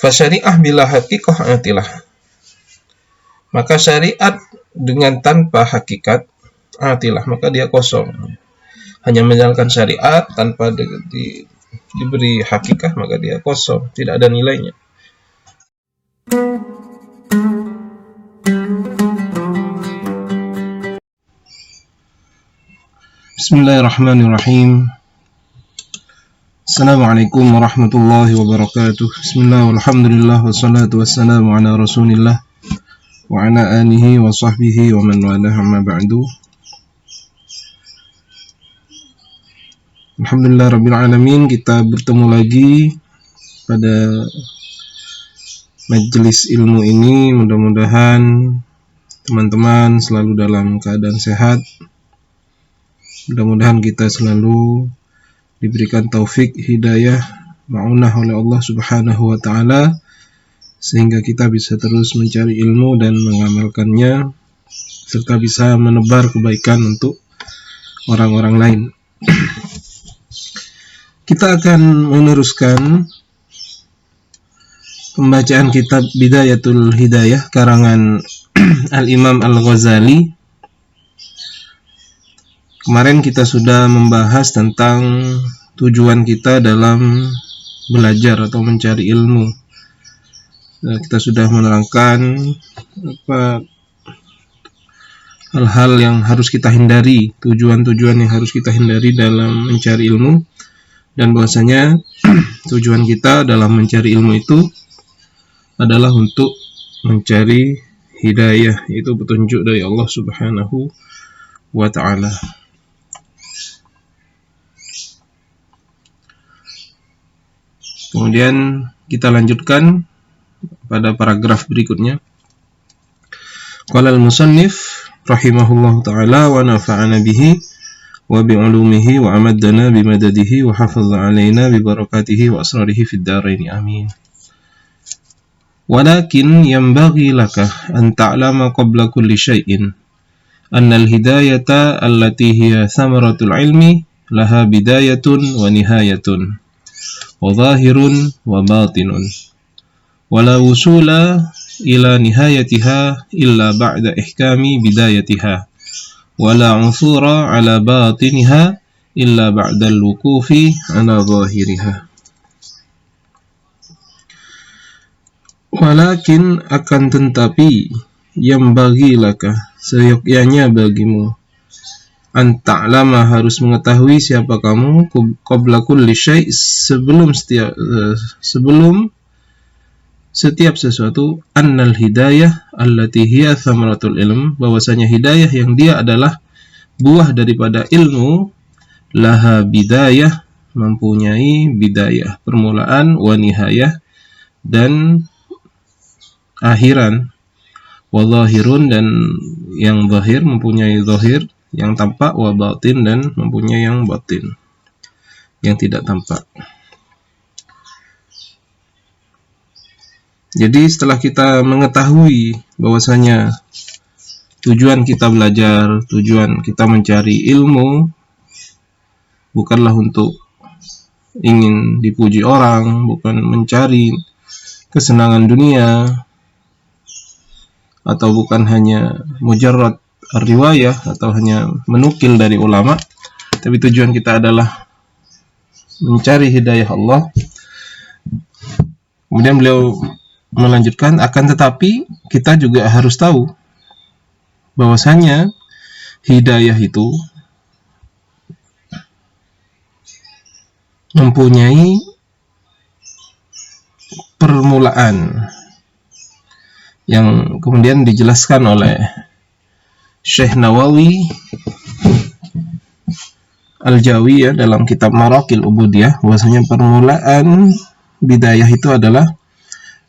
Fasyari'ah bila haqiqah atilah. Maka syariat dengan tanpa hakikat atilah, maka dia kosong. Hanya menjalankan syariat tanpa diberi hakikat, maka dia kosong, tidak ada nilainya. Bismillahirrahmanirrahim. Assalamualaikum warahmatullahi wabarakatuh. Bismillah walhamdulillah wassalatu wassalamu ala rasulillah wa ala alihi wa sahbihi wa man walah, amma ba'du. Alhamdulillah rabbil alamin, kita bertemu lagi pada majelis ilmu ini. Mudah-mudahan teman-teman selalu dalam keadaan sehat. Mudah-mudahan kita selalu diberikan taufik, hidayah, ma'unah oleh Allah Subhanahu wa ta'ala, sehingga kita bisa terus mencari ilmu dan mengamalkannya, serta bisa menebar kebaikan untuk orang-orang lain. Kita akan meneruskan pembacaan kitab Bidayatul Hidayah karangan Al-Imam Al-Ghazali. Kemarin kita sudah membahas tentang tujuan kita dalam belajar atau mencari ilmu. Kita sudah menerangkan hal-hal yang harus kita hindari, tujuan-tujuan yang harus kita hindari dalam mencari ilmu, dan bahwasanya tujuan kita dalam mencari ilmu itu adalah untuk mencari hidayah, yaitu petunjuk dari Allah Subhanahu wa ta'ala. Kemudian kita lanjutkan pada paragraf berikutnya. Qala al-musannif rahimahullahu ta'ala wa nafa'ana bihi wa bi'ulumihi wa amaddana bimadadihi wa hafaza alaina bibarakatihi wa asrarihi fid darain, amin. Walakin yanbaghi laka an ta'lama qabla kulli syai'in anna al-hidayata allati hiya thamaratul ilmi laha bidayatun wa nihayatun wa zahirun wa batinun wa la wusula ila nihayatiha illa ba'da ihkami bidayatiha wa la unsura ala batiniha illa ba'da al-wukufi ala zahiriha. Walakin, akan tetapi, yang bagi laka, seyogyanya bagimu, anta'lama, harus mengetahui siapa kamu, qabla kulli syai', sebelum setiap sesuatu, annal hidayah allati hiya thamaratul ilm, bahwasanya hidayah yang dia adalah buah daripada ilmu, laha bidayah, mempunyai bidayah, permulaan, wa nihayah, dan akhiran, wa zahirun, dan yang zahir, mempunyai zahir yang tampak, wa batin, dan mempunyai yang batin yang tidak tampak. Jadi setelah kita mengetahui bahwasanya tujuan kita belajar, tujuan kita mencari ilmu bukanlah untuk ingin dipuji orang, bukan mencari kesenangan dunia, atau bukan hanya mujarrad riwayah atau hanya menukil dari ulama, tapi tujuan kita adalah mencari hidayah Allah. Kemudian beliau melanjutkan, akan tetapi kita juga harus tahu bahwasanya hidayah itu mempunyai permulaan yang kemudian dijelaskan oleh Syekh Nawawi Al-Jawi dalam kitab Maraqil Ubudiyah, bahwasanya permulaan bidayah itu adalah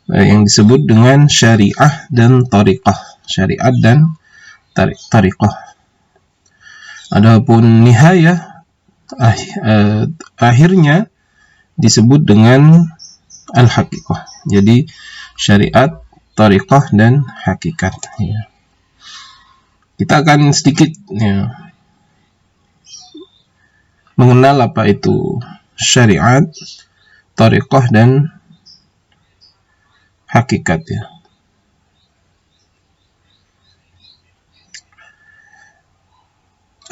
yang disebut dengan syariah dan tariqah, syariat dan tariqah. Adapun nihayah, akhirnya disebut dengan al-haqiqah. Jadi syariat, tariqah, dan hakikat. Ya. Kita akan sedikit mengenal apa itu syariat, tariqah, dan hakikat ya.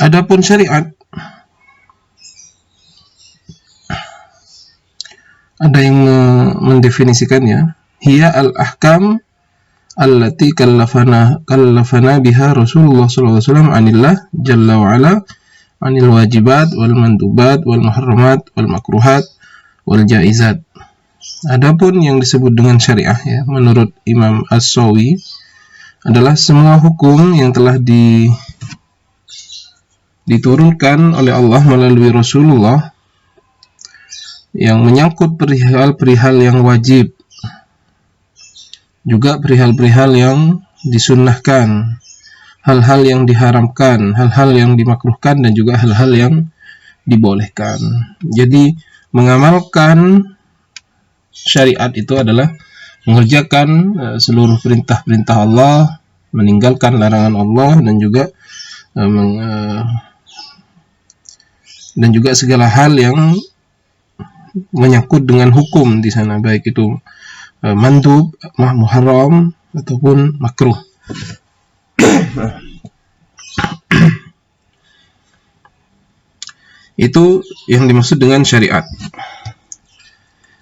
Adapun syariat, ada yang mendefinisikannya, hiya al-ahkam allati kallafana biha Rasulullah sallallahu alaihi wasallam anillah jalla wa ala anil wajibat wal mandubat wal muharramat wal makruhat wal jaizat. Adapun yang disebut dengan syariah ya, menurut Imam As-Sawi adalah semua hukum yang telah diturunkan oleh Allah melalui Rasulullah yang menyangkut perihal-perihal yang wajib, juga perihal-perihal yang disunnahkan, hal-hal yang diharamkan, hal-hal yang dimakruhkan, dan juga hal-hal yang dibolehkan. Jadi mengamalkan syariat itu adalah mengerjakan seluruh perintah-perintah Allah, meninggalkan larangan Allah, dan juga segala hal yang menyangkut dengan hukum di sana, baik itu mandub, muharram ataupun makruh. Itu yang dimaksud dengan syariat.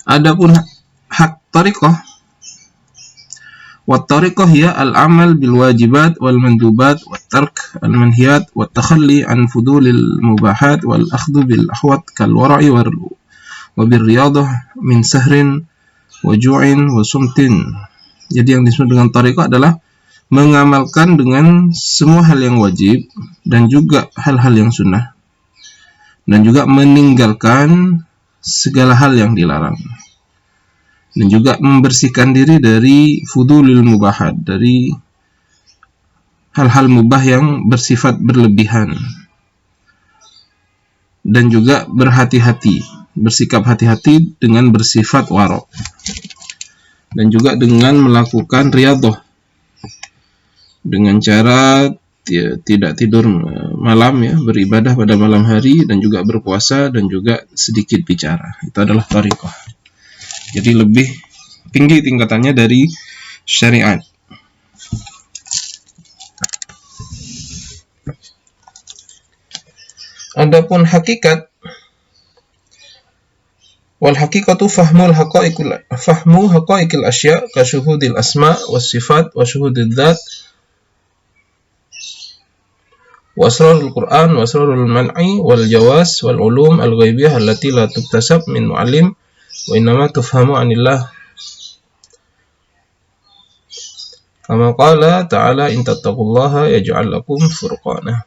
Adapun hak tariqah, wa tariqah hiya al-amal bil wajibat wal mandubat wat tark al manhiyat wat takhalli an fudulil mubahat wal akhdhu bil ahwat kal wara'i wa bir riyadah min sahrin wa ju'in wa sumtin. Jadi yang disebut dengan tariqah adalah mengamalkan dengan semua hal yang wajib dan juga hal-hal yang sunnah, dan juga meninggalkan segala hal yang dilarang, dan juga membersihkan diri dari fudulil mubahat, dari hal-hal mubah yang bersifat berlebihan, dan juga bersikap hati-hati dengan bersifat wara', dan juga dengan melakukan riyadhah dengan cara tidak tidur malam ya, beribadah pada malam hari, dan juga berpuasa, dan juga sedikit bicara. Itu adalah tariqah. Jadi lebih tinggi tingkatannya dari syariat. Adapun hakikat, wal haqiqatu fahmu haqaiqil asya ka syuhudil asma was sifat wa syuhudid dzat wa asrarul Qur'an wa asrarul man'i wal jawas wal ulum al ghaibiyah allati la tuktasab min mu'allim wa innama tufhamu anillah. Kama qala ta'ala in tattaqullaha yaj'al lakum furqana.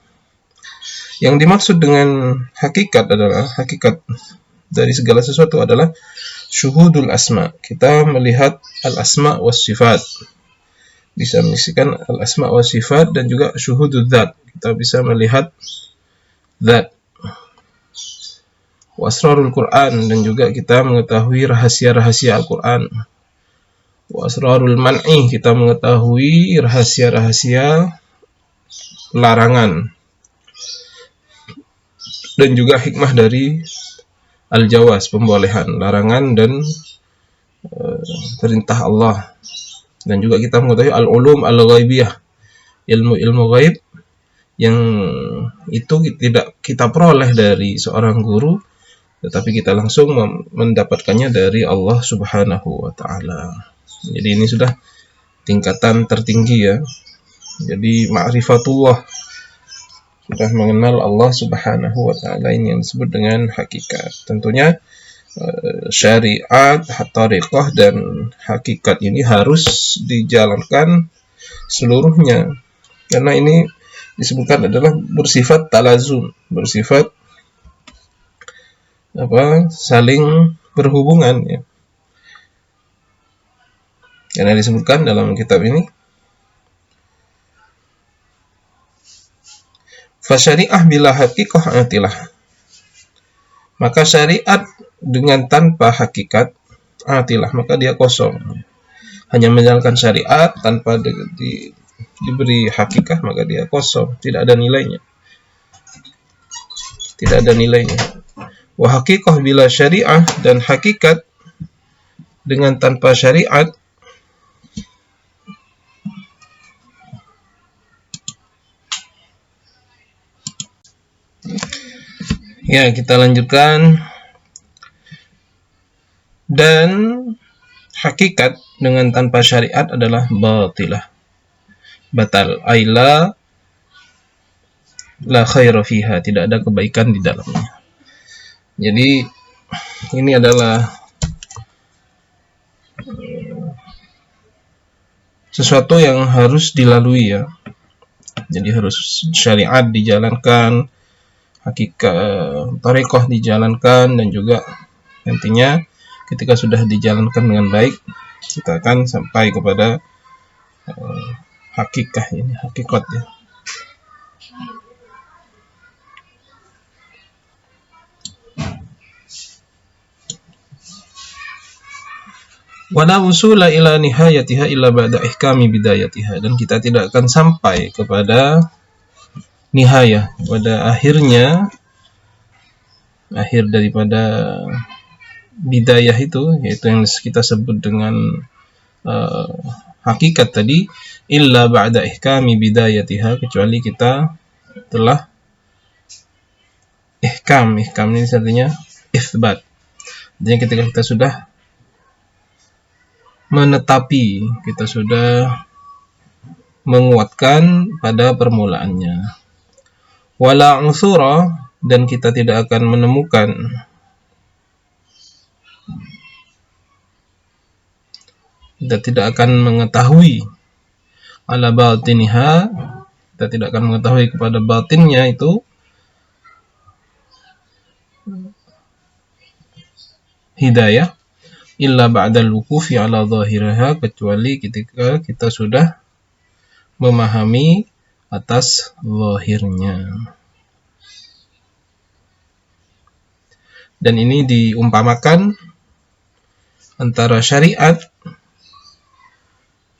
Yang dimaksud dengan hakikat adalah, hakikat dari segala sesuatu adalah syuhudul asma. Kita melihat al-asma was sifat. Bisa menyaksikan al-asma was sifat, dan juga syuhudul dzat. Kita bisa melihat dzat. Wa asrarul Qur'an, dan juga kita mengetahui rahasia-rahasia Al-Qur'an. Wa asrarul man'i, kita mengetahui rahasia-rahasia larangan. Dan juga hikmah dari al-jawas, pembolehan, larangan dan perintah Allah. Dan juga kita mengetahui al-ulum al-ghaibiyah, ilmu-ilmu ghaib yang itu tidak kita peroleh dari seorang guru, tetapi kita langsung mendapatkannya dari Allah Subhanahu wa ta'ala. Jadi ini sudah tingkatan tertinggi ya. Jadi ma'rifatullah, sudah mengenal Allah Subhanahu wa ta'ala, ini yang disebut dengan hakikat. Tentunya syariat, tariqah, dan hakikat ini harus dijalankan seluruhnya, karena ini disebutkan adalah bersifat talazum, bersifat saling berhubungan ya. Karena disebutkan dalam kitab ini, fasyari'ah bila haqiqah atilah. Maka syariat dengan tanpa hakikat atilah, maka dia kosong. Hanya menjalankan syariat tanpa diberi hakikah, maka dia kosong, tidak ada nilainya. Tidak ada nilainya. Wa haqiqah bila syariah, dan hakikat dengan tanpa syariat Ya, kita lanjutkan. Dan hakikat dengan tanpa syariat adalah batilah, batal, aila la khaira fiha, tidak ada kebaikan di dalamnya. Jadi ini adalah sesuatu yang harus dilalui ya. Jadi harus syariat dijalankan, hakikat thariqah dijalankan, dan juga nantinya ketika sudah dijalankan dengan baik, kita akan sampai kepada hakikat ini, hakikat ya. Wala usula ila nihayatiha illa ba'da ihkami bidayatiha, dan kita tidak akan sampai kepada nihayah, pada akhirnya, akhir daripada bidayah itu, yaitu yang kita sebut dengan hakikat tadi, illa ba'da ihkami bidayatiha, kecuali kita telah ihkam ini artinya itsbat. Jadi ketika kita sudah menetapi, kita sudah menguatkan pada permulaannya. Wala unsura, dan kita tidak akan menemukan kita tidak akan mengetahui ala batiniha, kita tidak akan mengetahui kepada batinnya itu hidayah illa ba'dal wuqufi ala zahiriha, kecuali ketika kita sudah memahami atas zahirnya. Dan ini diumpamakan antara syariat,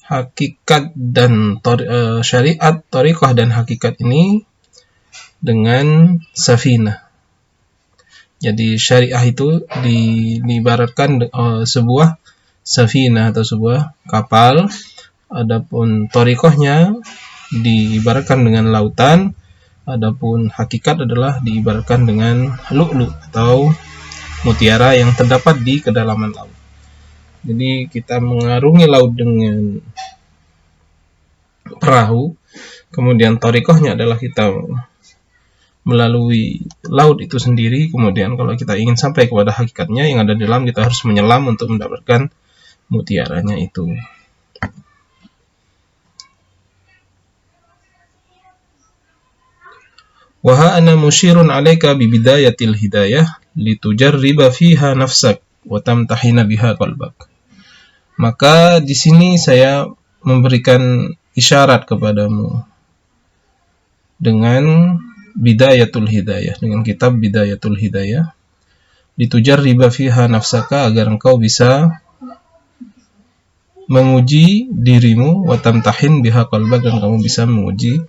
hakikat dan syariat, thariqah dan hakikat ini dengan safinah. Jadi syariah itu diibaratkan sebuah safinah atau sebuah kapal, adapun thariqahnya diibaratkan dengan lautan, adapun hakikat adalah diibaratkan dengan lu'lu atau mutiara yang terdapat di kedalaman laut. Jadi kita mengarungi laut dengan perahu, kemudian thariqahnya adalah kita melalui laut itu sendiri. Kemudian kalau kita ingin sampai kepada hakikatnya yang ada di dalam, kita harus menyelam untuk mendapatkan mutiaranya itu. Wa ana musyirun 'alaika bi bidayatil hidayah litujarriba fiha nafsak wa tamtahina biha qalbak. Maka di sini saya memberikan isyarat kepadamu dengan bidayatul hidayah, dengan kitab bidayatul hidayah, litujarriba fiha nafsaka, agar engkau bisa menguji dirimu, wa tamtahin biha qalbak, dan kamu bisa menguji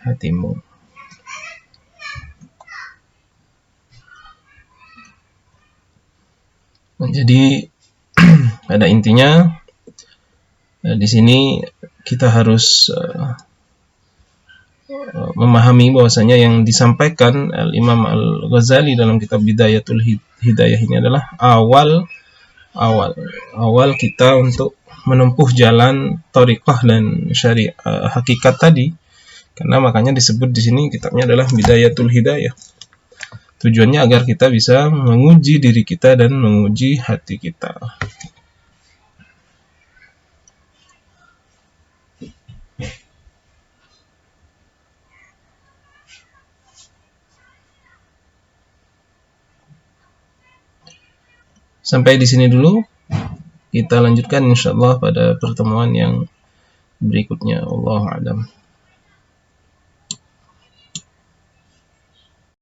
hatimu. Jadi pada intinya di sini kita harus memahami bahwasanya yang disampaikan Al-Imam Al-Ghazali dalam kitab Bidayatul Hidayah ini adalah awal kita untuk menempuh jalan thariqah dan syariah hakikat tadi. Karena makanya disebut di sini kitabnya adalah Bidayatul Hidayah. Tujuannya agar kita bisa menguji diri kita dan menguji hati kita. Sampai di sini dulu. Kita lanjutkan insyaallah pada pertemuan yang berikutnya. Wallahu a'lam.